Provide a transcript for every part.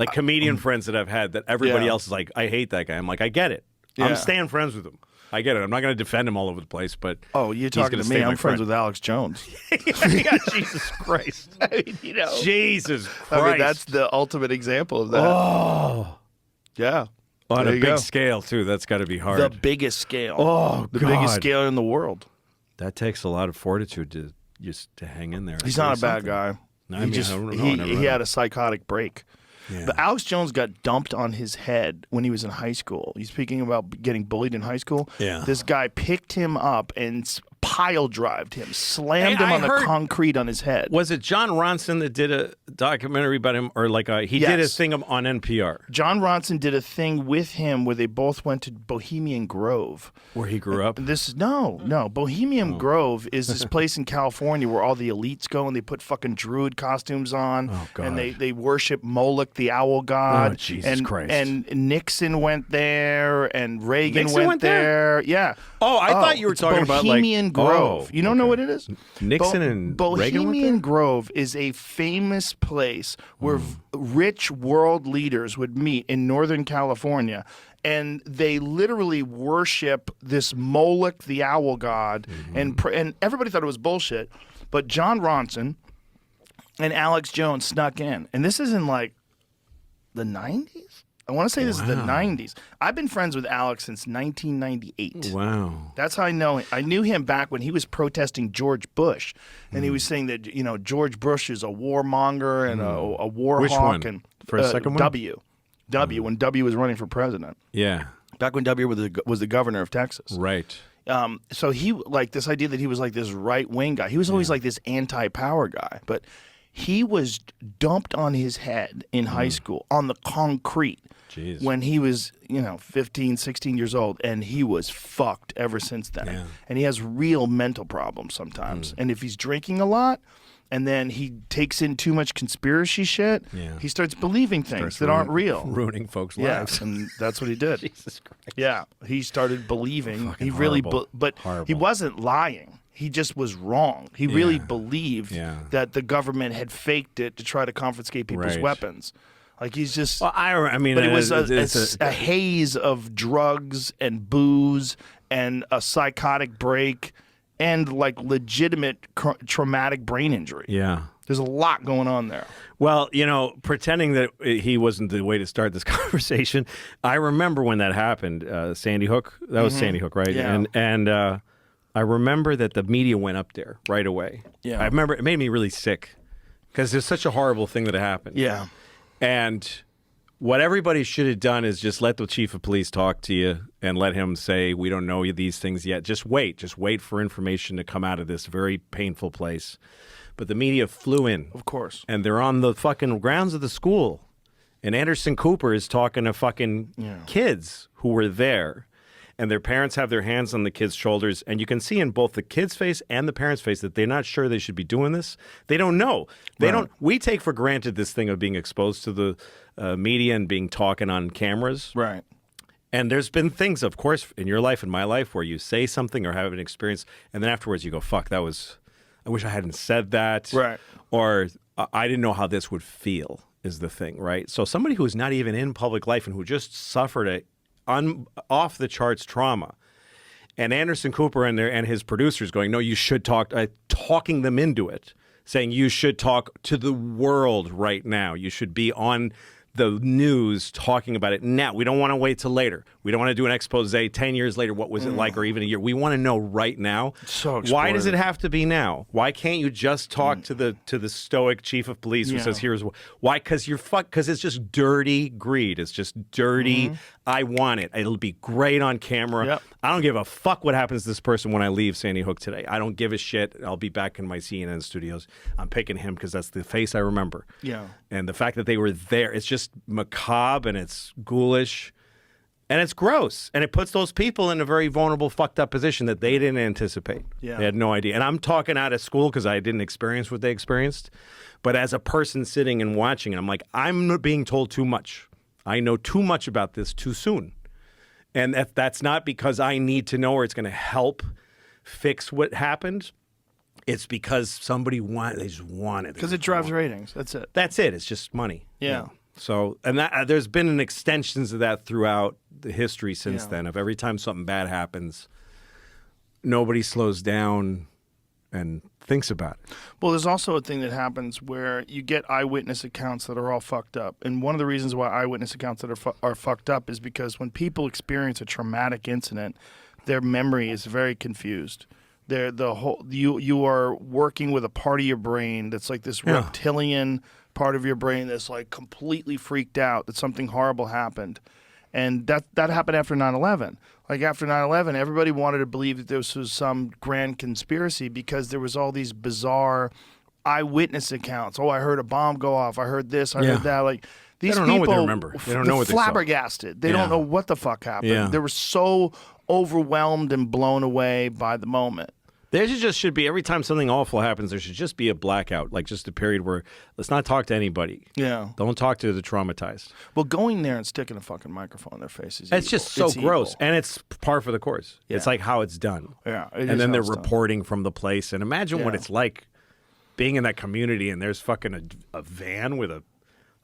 Like comedian friends that I've had that everybody else is like, I hate that guy. I'm like, I get it. I'm staying friends with him. I get it. I'm not going to defend him all over the place, but you're talking to me. I'm friends with Alex Jones. Yeah, Jesus Christ. I mean, Jesus Christ. I mean, that's the ultimate example of that. Oh. Yeah. On a big scale, too. That's got to be hard. The biggest scale. Oh, the biggest scale in the world. That takes a lot of fortitude to hang in there. He's not a bad guy. No, he had a psychotic break. Yeah. But Alex Jones got dumped on his head when he was in high school. He's speaking about getting bullied in high school. Yeah. This guy picked him up and pile drived him, slammed him on the concrete on his head. Was it John Ronson that did a documentary about him, or he did a thing on NPR? John Ronson did a thing with him where they both went to Bohemian Grove, where he grew up. Bohemian Grove is this place in California where all the elites go and they put fucking druid costumes on, and they worship Moloch, the owl god. Oh, Jesus Christ! And Nixon went there, and Reagan went there. Yeah. Oh, I thought you were talking about Bohemian Grove. You don't know what it is? Nixon and Reagan went there? Bohemian Grove is a famous place where rich world leaders would meet in Northern California, and they literally worship this Moloch, the owl god, and everybody thought it was bullshit. But John Ronson and Alex Jones snuck in, and this is in like the 90s? I want to say this is the 90s. I've been friends with Alex since 1998. Wow. That's how I know him. I knew him back when he was protesting George Bush, and he was saying that George Bush is a warmonger and a war Which hawk. one? And For a second one? W, when W was running for president. Yeah. Back when W was the governor of Texas. Right. So he this idea that he was like this right wing guy. He was always like this anti-power guy, but he was dumped on his head in high school on the concrete. Jeez. When he was, 15, 16 years old, and he was fucked ever since then. Yeah. And he has real mental problems sometimes. And if he's drinking a lot, and then he takes in too much conspiracy shit, he starts believing things that aren't real. Ruining folks' lives. And that's what he did. Jesus Christ. Yeah, he started believing. Fucking He really, horrible. but Horrible. he wasn't lying. He just was wrong. He really believed that the government had faked it to try to confiscate people's weapons. Like he's just. Well, I mean, but it was a haze of drugs and booze and a psychotic break and like legitimate traumatic brain injury. Yeah. There's a lot going on there. Well, pretending that he wasn't the way to start this conversation, I remember when that happened, Sandy Hook. That was Sandy Hook, right? Yeah. And I remember that the media went up there right away. Yeah. I remember it made me really sick because there's such a horrible thing that happened. Yeah. And what everybody should have done is just let the chief of police talk to you and let him say, we don't know these things yet. Just wait for information to come out of this very painful place. But the media flew in. Of course. And they're on the fucking grounds of the school. And Anderson Cooper is talking to fucking kids who were there. And their parents have their hands on the kids' shoulders. And you can see in both the kid's face and the parents' face that they're not sure they should be doing this. They don't know. They don't. We take for granted this thing of being exposed to the media and being talking on cameras. Right. And there's been things, of course, in your life and my life where you say something or have an experience. And then afterwards you go, fuck, I wish I hadn't said that. Right. Or I didn't know how this would feel is the thing, right? So somebody who is not even in public life and who just suffered a off the charts trauma, and Anderson Cooper and his producers going, no, you should talk, talking them into it, saying you should talk to the world right now. You should be on the news talking about it now. We don't want to wait till later. We don't want to do an expose 10 years later. What was it like, or even a year? We want to know right now. So why does it have to be now? Why can't you just talk to the stoic chief of police who says, here's why? Because because it's just dirty greed. It's just dirty. I want it. It'll be great on camera. Yep. I don't give a fuck what happens to this person when I leave Sandy Hook today. I don't give a shit. I'll be back in my CNN studios. I'm picking him because that's the face I remember. Yeah. And the fact that they were there, it's just macabre and it's ghoulish and it's gross. And it puts those people in a very vulnerable, fucked up position that they didn't anticipate. Yeah. They had no idea. And I'm talking out of school because I didn't experience what they experienced. But as a person sitting and watching, I'm like, I'm being told too much. I know too much about this too soon. And that's not because I need to know or it's going to help fix what happened. It's because somebody they just want it. Because it drives ratings. That's it. That's it. It's just money. Yeah. So, and that there's been an extensions of that throughout the history since then. Of every time something bad happens, nobody slows down and thinks about it. Well, there's also a thing that happens where you get eyewitness accounts that are all fucked up. And one of the reasons why eyewitness accounts that are fucked up is because when people experience a traumatic incident, their memory is very confused. You are working with a part of your brain that's like this reptilian part of your brain that's like completely freaked out that something horrible happened. And that happened after 9/11. Like after 9/11, everybody wanted to believe that this was some grand conspiracy because there was all these bizarre eyewitness accounts. Oh, I heard a bomb go off. I heard this. I heard that. Like these don't people know what they remember. They don't know what they saw. Flabbergasted. They don't know what the fuck happened. Yeah. They were so overwhelmed and blown away by the moment. There should be, every time something awful happens, there should just be a blackout, like just a period where let's not talk to anybody. Yeah. Don't talk to the traumatized. Well, going there and sticking a fucking microphone in their face is It's evil. just so It's gross. evil. And it's par for the course. Yeah. It's like how it's done. Yeah. And then they're reporting from the place. And imagine what it's like being in that community and there's fucking a van with a,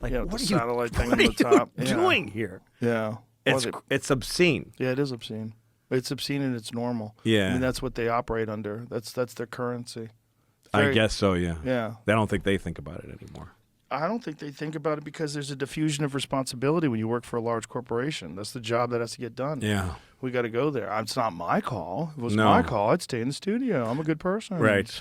like, with what the are you, satellite thing what on are the top. you Yeah. doing here? Yeah. It's obscene. Yeah, it is obscene. It's obscene and it's normal. Yeah. I mean, that's what they operate under. That's their currency. I guess so, yeah. Yeah. I don't think they think about it anymore. I don't think they think about it because there's a diffusion of responsibility when you work for a large corporation. That's the job that has to get done. Yeah. We got to go there. It's not my call. If it was No. my call, I'd stay in the studio. I'm a good person. Right.